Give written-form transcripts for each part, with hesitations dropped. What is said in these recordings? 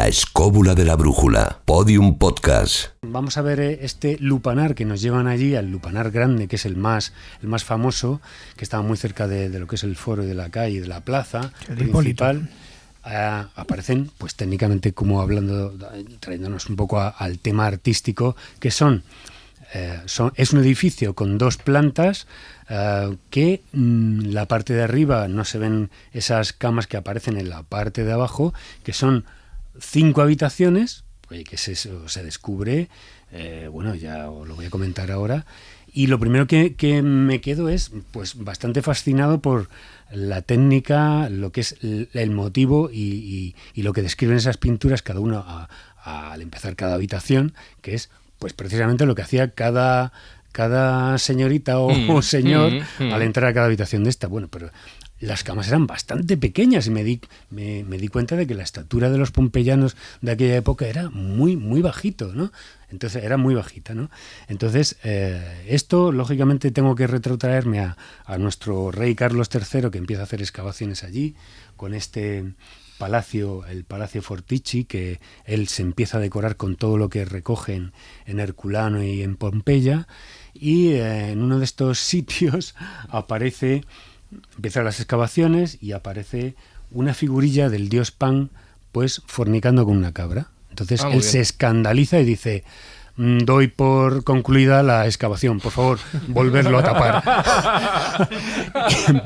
La escóbula de la brújula. Podium Podcast. Vamos a ver este lupanar que nos llevan allí, al lupanar grande, que es el más famoso, que estaba muy cerca de lo que es el foro de la calle, de la plaza principal. Aparecen, pues técnicamente, como hablando, trayéndonos un poco al tema artístico, que es un edificio con 2 plantas, que la parte de arriba no se ven esas camas que aparecen en la parte de abajo, que son 5 habitaciones, que se descubre, ya os lo voy a comentar ahora, y lo primero que me quedo es pues bastante fascinado por la técnica, lo que es el motivo y lo que describen esas pinturas, cada uno al empezar cada habitación, que es pues precisamente lo que hacía cada señorita o señor al entrar a cada habitación de esta. Bueno, pero las camas eran bastante pequeñas y me di cuenta de que la estatura de los pompeyanos de aquella época era muy, muy bajito, ¿no? Entonces, era muy bajita, ¿no? Entonces, esto, lógicamente, tengo que retrotraerme a nuestro rey Carlos III, que empieza a hacer excavaciones allí, con este palacio, el Palacio Fortici, que él se empieza a decorar con todo lo que recogen en Herculano y en Pompeya, y en uno de estos sitios empiezan las excavaciones y aparece una figurilla del dios Pan, pues fornicando con una cabra. Entonces él se escandaliza y dice: doy por concluida la excavación, por favor, volverlo a tapar.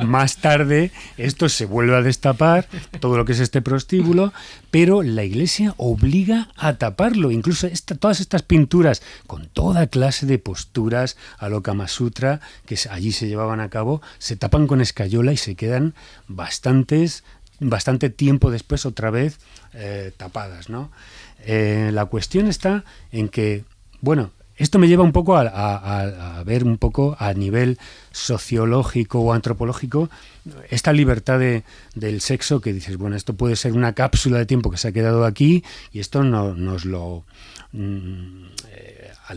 Más tarde esto se vuelve a destapar, todo lo que es este prostíbulo, pero la iglesia obliga a taparlo. Incluso todas estas pinturas con toda clase de posturas a lo Kama Sutra que allí se llevaban a cabo, se tapan con escayola y se quedan bastante tiempo después otra vez tapadas, ¿no? La cuestión está en que, bueno, esto me lleva un poco a ver un poco a nivel sociológico o antropológico esta libertad del sexo, que dices, bueno, esto puede ser una cápsula de tiempo que se ha quedado aquí y esto al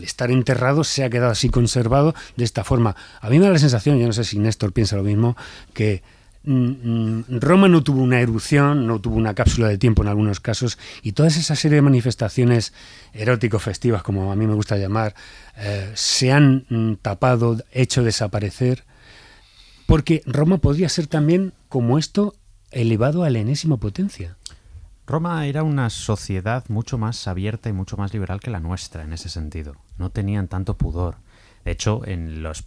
estar enterrado se ha quedado así conservado de esta forma. A mí me da la sensación, yo no sé si Néstor piensa lo mismo, que Roma no tuvo una erupción, no tuvo una cápsula de tiempo en algunos casos, y toda esa serie de manifestaciones erótico-festivas, como a mí me gusta llamar, se han tapado, hecho desaparecer, porque Roma podría ser también, como esto, elevado a la enésima potencia. Roma era una sociedad mucho más abierta y mucho más liberal que la nuestra en ese sentido. No tenían tanto pudor. De hecho, en las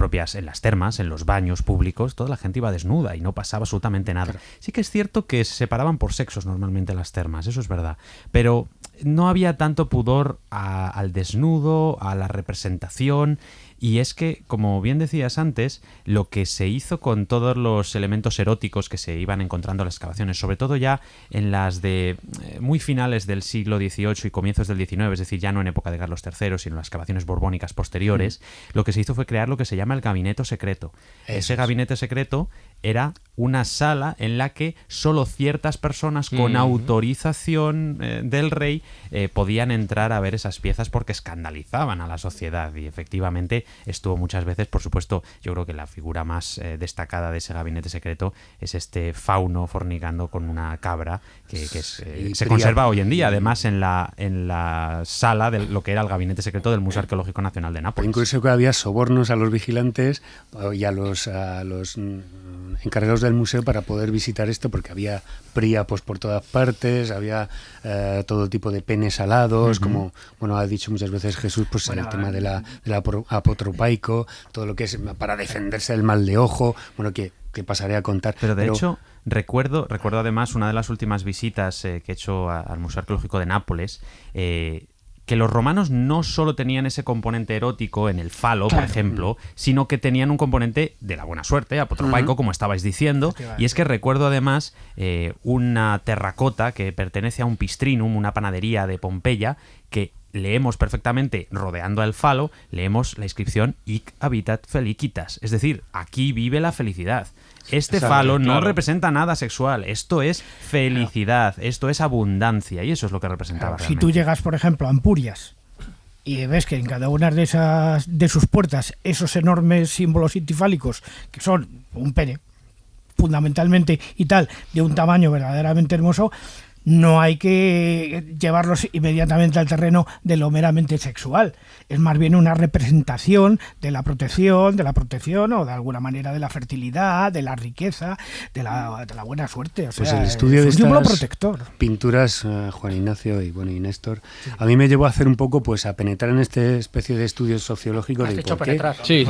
termas, en los baños públicos, toda la gente iba desnuda y no pasaba absolutamente nada. Claro. Sí que es cierto que se separaban por sexos normalmente las termas, eso es verdad. Pero no había tanto pudor al desnudo, a la representación. Y es que, como bien decías antes, lo que se hizo con todos los elementos eróticos que se iban encontrando en las excavaciones, sobre todo ya en las de muy finales del siglo XVIII y comienzos del XIX, es decir, ya no en época de Carlos III, sino en las excavaciones borbónicas posteriores, lo que se hizo fue crear lo que se llama el gabinete secreto. Ese gabinete secreto era una sala en la que solo ciertas personas con autorización del rey podían entrar a ver esas piezas porque escandalizaban a la sociedad, y efectivamente estuvo muchas veces. Por supuesto, yo creo que la figura más destacada de ese gabinete secreto es este fauno fornicando con una cabra que se conserva hoy en día, además en la sala de lo que era el gabinete secreto del Museo Arqueológico Nacional de Nápoles. Incluso que había sobornos a los vigilantes y a los encargados del museo para poder visitar esto, porque había príapos por todas partes, había todo tipo de penes alados, como ha dicho muchas veces Jesús, pues el tema de la apotropaico, todo lo que es para defenderse del mal de ojo, que pasaré a contar. Pero de hecho, recuerdo además una de las últimas visitas que he hecho al Museo Arqueológico de Nápoles, que los romanos no solo tenían ese componente erótico en el falo, por ejemplo, sino que tenían un componente de la buena suerte, apotropaico, como estabais diciendo, y es que recuerdo además una terracota que pertenece a un pistrinum, una panadería de Pompeya, que leemos perfectamente, rodeando al falo, leemos la inscripción Hic habitat felicitas, es decir, aquí vive la felicidad. Este falo no representa nada sexual, esto es felicidad, esto es abundancia, y eso es lo que representaba realmente. Si tú llegas, por ejemplo, a Ampurias y ves que en cada una de sus puertas esos enormes símbolos ictifálicos, que son un pene, fundamentalmente, y tal, de un tamaño verdaderamente hermoso, no hay que llevarlos inmediatamente al terreno de lo meramente sexual. Es más bien una representación de la protección o de alguna manera de la fertilidad, de la riqueza, de la buena suerte. O sea, pues el estudio de es un símbolo estas protector. pinturas, Juan Ignacio y Néstor, a mí me llevó a hacer un poco, pues a penetrar en esta especie de estudio sociológico de por qué. Sí,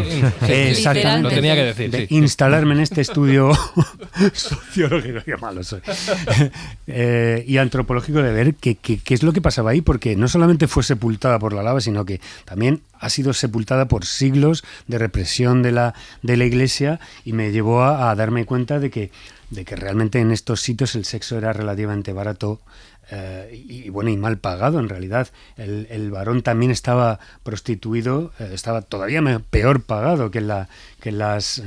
Exactamente. lo tenía que decir. De instalarme en este estudio sociológico, qué malo soy, y antropológico, de ver qué es lo que pasaba ahí, porque no solamente fue sepultada por la lava, sino que también ha sido sepultada por siglos de represión de la Iglesia, y me llevó a darme cuenta de que realmente en estos sitios el sexo era relativamente barato, y mal pagado en realidad. El varón también estaba prostituido, estaba todavía peor pagado que las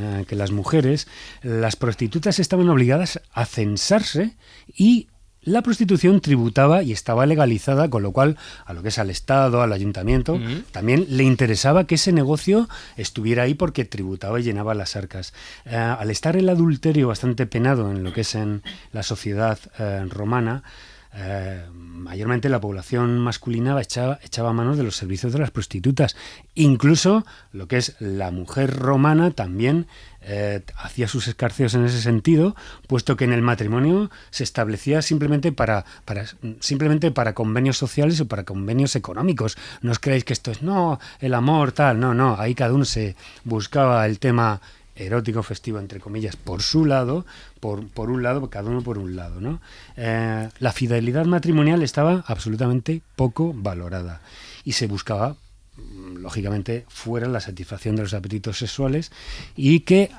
mujeres. Las prostitutas estaban obligadas a censarse, y la prostitución tributaba y estaba legalizada, con lo cual a lo que es al Estado, al Ayuntamiento, también le interesaba que ese negocio estuviera ahí, porque tributaba y llenaba las arcas. Al estar el adulterio bastante penado en lo que es en la sociedad romana, mayormente la población masculina echaba manos de los servicios de las prostitutas. Incluso lo que es la mujer romana también hacía sus escarceos en ese sentido, puesto que en el matrimonio se establecía simplemente para convenios sociales o para convenios económicos. No os creáis que esto es el amor tal, no, ahí cada uno se buscaba el tema erótico, festivo, entre comillas, por su lado, por un lado, cada uno por un lado, ¿no? La fidelidad matrimonial estaba absolutamente poco valorada, y se buscaba, lógicamente, fuera la satisfacción de los apetitos sexuales, y que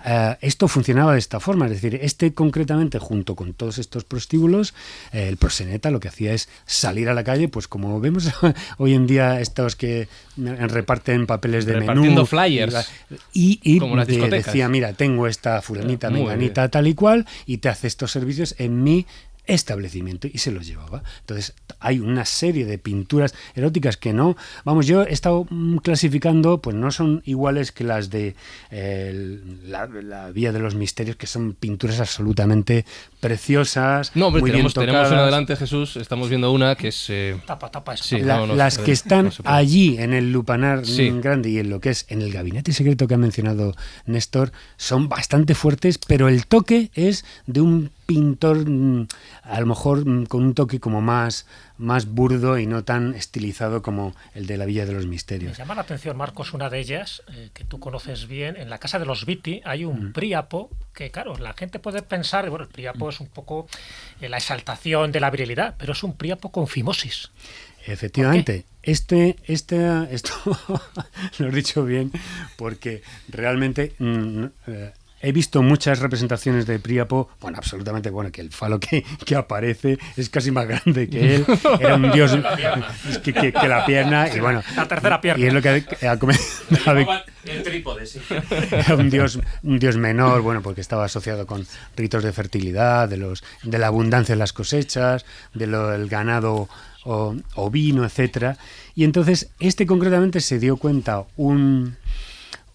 esto funcionaba de esta forma. Es decir, concretamente, junto con todos estos prostíbulos, el proxeneta lo que hacía es salir a la calle, pues como vemos hoy en día, estos que reparten papeles de repartiendo menú, flyers, y como las discotecas. decía, mira, tengo esta fulanita, menganita, tal y cual, y te hace estos servicios en mi establecimiento, y se los llevaba. Entonces hay una serie de pinturas eróticas que no, yo he estado clasificando, pues no son iguales que las de la Vía de los Misterios, que son pinturas absolutamente preciosas. No, hombre, muy tenemos bien una tocadas. adelante, Jesús, estamos viendo una que es... Tapa. Sí, las que están no se puede. allí en el lupanar Sí. grande, y en lo que es en el gabinete secreto que ha mencionado Néstor, son bastante fuertes, pero el toque es de un pintor, a lo mejor con un toque como más burdo y no tan estilizado como el de la Villa de los Me Misterios. llama la atención, Marcos, una de ellas, que tú conoces bien. En la casa de los Viti hay un Príapo que, claro, la gente puede pensar, el Príapo es un poco la exaltación de la virilidad, pero es un Príapo con fimosis. Efectivamente, esto lo has dicho bien, porque realmente he visto muchas representaciones de Príapo, absolutamente, que el falo que aparece es casi más grande que él, era un dios que la pierna, y la tercera pierna. y es lo que ha comentado. El trípode, sí. Era un dios menor, porque estaba asociado con ritos de fertilidad, de la abundancia de las cosechas, del ganado ovino, etcétera. Y entonces concretamente se dio cuenta un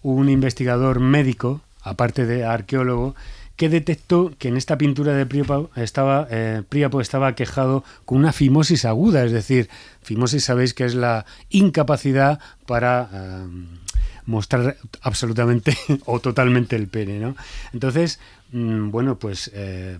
investigador médico, aparte de arqueólogo, que detectó que en esta pintura de Príapo estaba aquejado con una fimosis aguda. Es decir, fimosis, sabéis que es la incapacidad para mostrar absolutamente o totalmente el pene, ¿no? Entonces,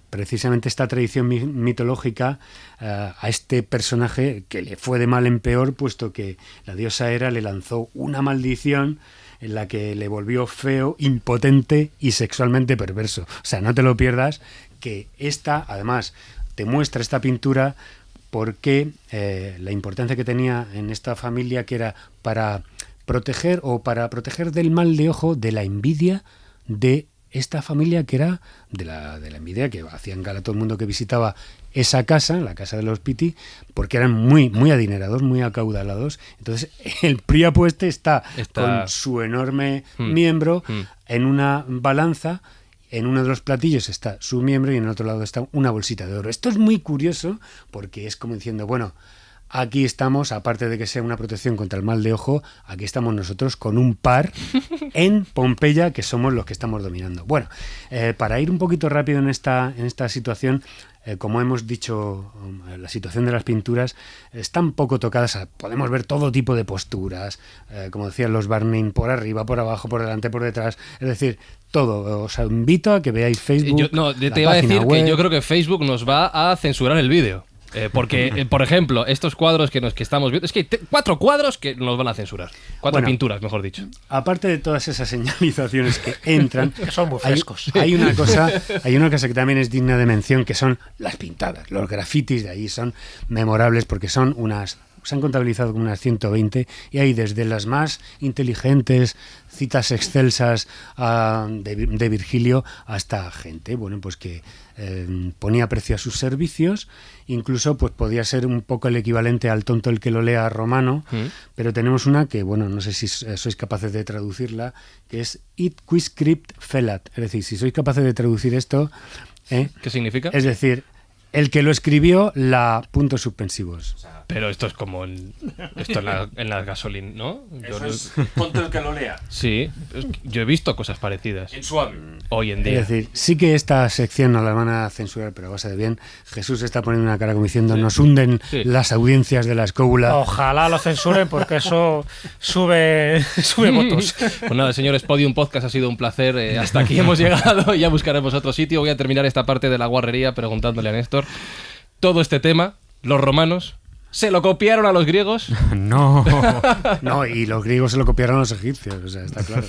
precisamente esta tradición mitológica, a este personaje que le fue de mal en peor, puesto que la diosa Hera le lanzó una maldición en la que le volvió feo, impotente y sexualmente perverso. O sea, no te lo pierdas, que además, te muestra esta pintura porque la importancia que tenía en esta familia, que era para proteger del mal de ojo, de la envidia de esta familia, que era de la envidia que hacían gala todo el mundo que visitaba esa casa, la casa de los Piti, porque eran muy, muy adinerados, muy acaudalados. Entonces el Príapo está con su enorme miembro en una balanza. En uno de los platillos está su miembro y en el otro lado está una bolsita de oro. Esto es muy curioso, porque es como diciendo, aquí estamos, aparte de que sea una protección contra el mal de ojo, aquí estamos nosotros con un par en Pompeya, que somos los que estamos dominando. Bueno, para ir un poquito rápido en esta situación, como hemos dicho, la situación de las pinturas están poco tocadas. Podemos ver todo tipo de posturas, como decían los Barney, por arriba, por abajo, por delante, por detrás. Es decir, todo. Os invito a que veáis Facebook. Te iba a decir que yo creo que Facebook nos va a censurar el vídeo. Porque, por ejemplo, estos cuadros que estamos viendo, es que hay 4 cuadros que nos van a censurar. 4 pinturas, mejor dicho. Aparte de todas esas señalizaciones que entran, que son muy frescos. Hay una cosa que también es digna de mención, que son las pintadas. Los grafitis de ahí son memorables porque son se han contabilizado como unas 120 y hay desde las más inteligentes, citas excelsas de Virgilio, hasta gente, bueno, pues que ponía precio a sus servicios. Incluso pues podía ser un poco el equivalente al tonto el que lo lea romano, pero tenemos una que, bueno, no sé si sois capaces de traducirla, que es id quiscript felat, es decir, si sois capaces de traducir esto, ¿qué significa? Es decir, el que lo escribió, puntos suspensivos. Pero esto es como en la gasolina, ¿no? Ponte el que lo lea. Sí, yo he visto cosas parecidas. En suave. Hoy en día. Es decir, sí que esta sección nos la van a censurar, pero a base de bien. Jesús está poniendo una cara como diciendo, nos hunden las audiencias de la escóbula. Ojalá lo censuren porque eso sube votos. Pues nada, señores, Podium Podcast ha sido un placer. Hasta aquí hemos llegado. Ya buscaremos otro sitio. Voy a terminar esta parte de la guarrería preguntándole a Néstor. Todo este tema, los romanos, ¿se lo copiaron a los griegos? No. No, y los griegos se lo copiaron a los egipcios, o sea, está claro.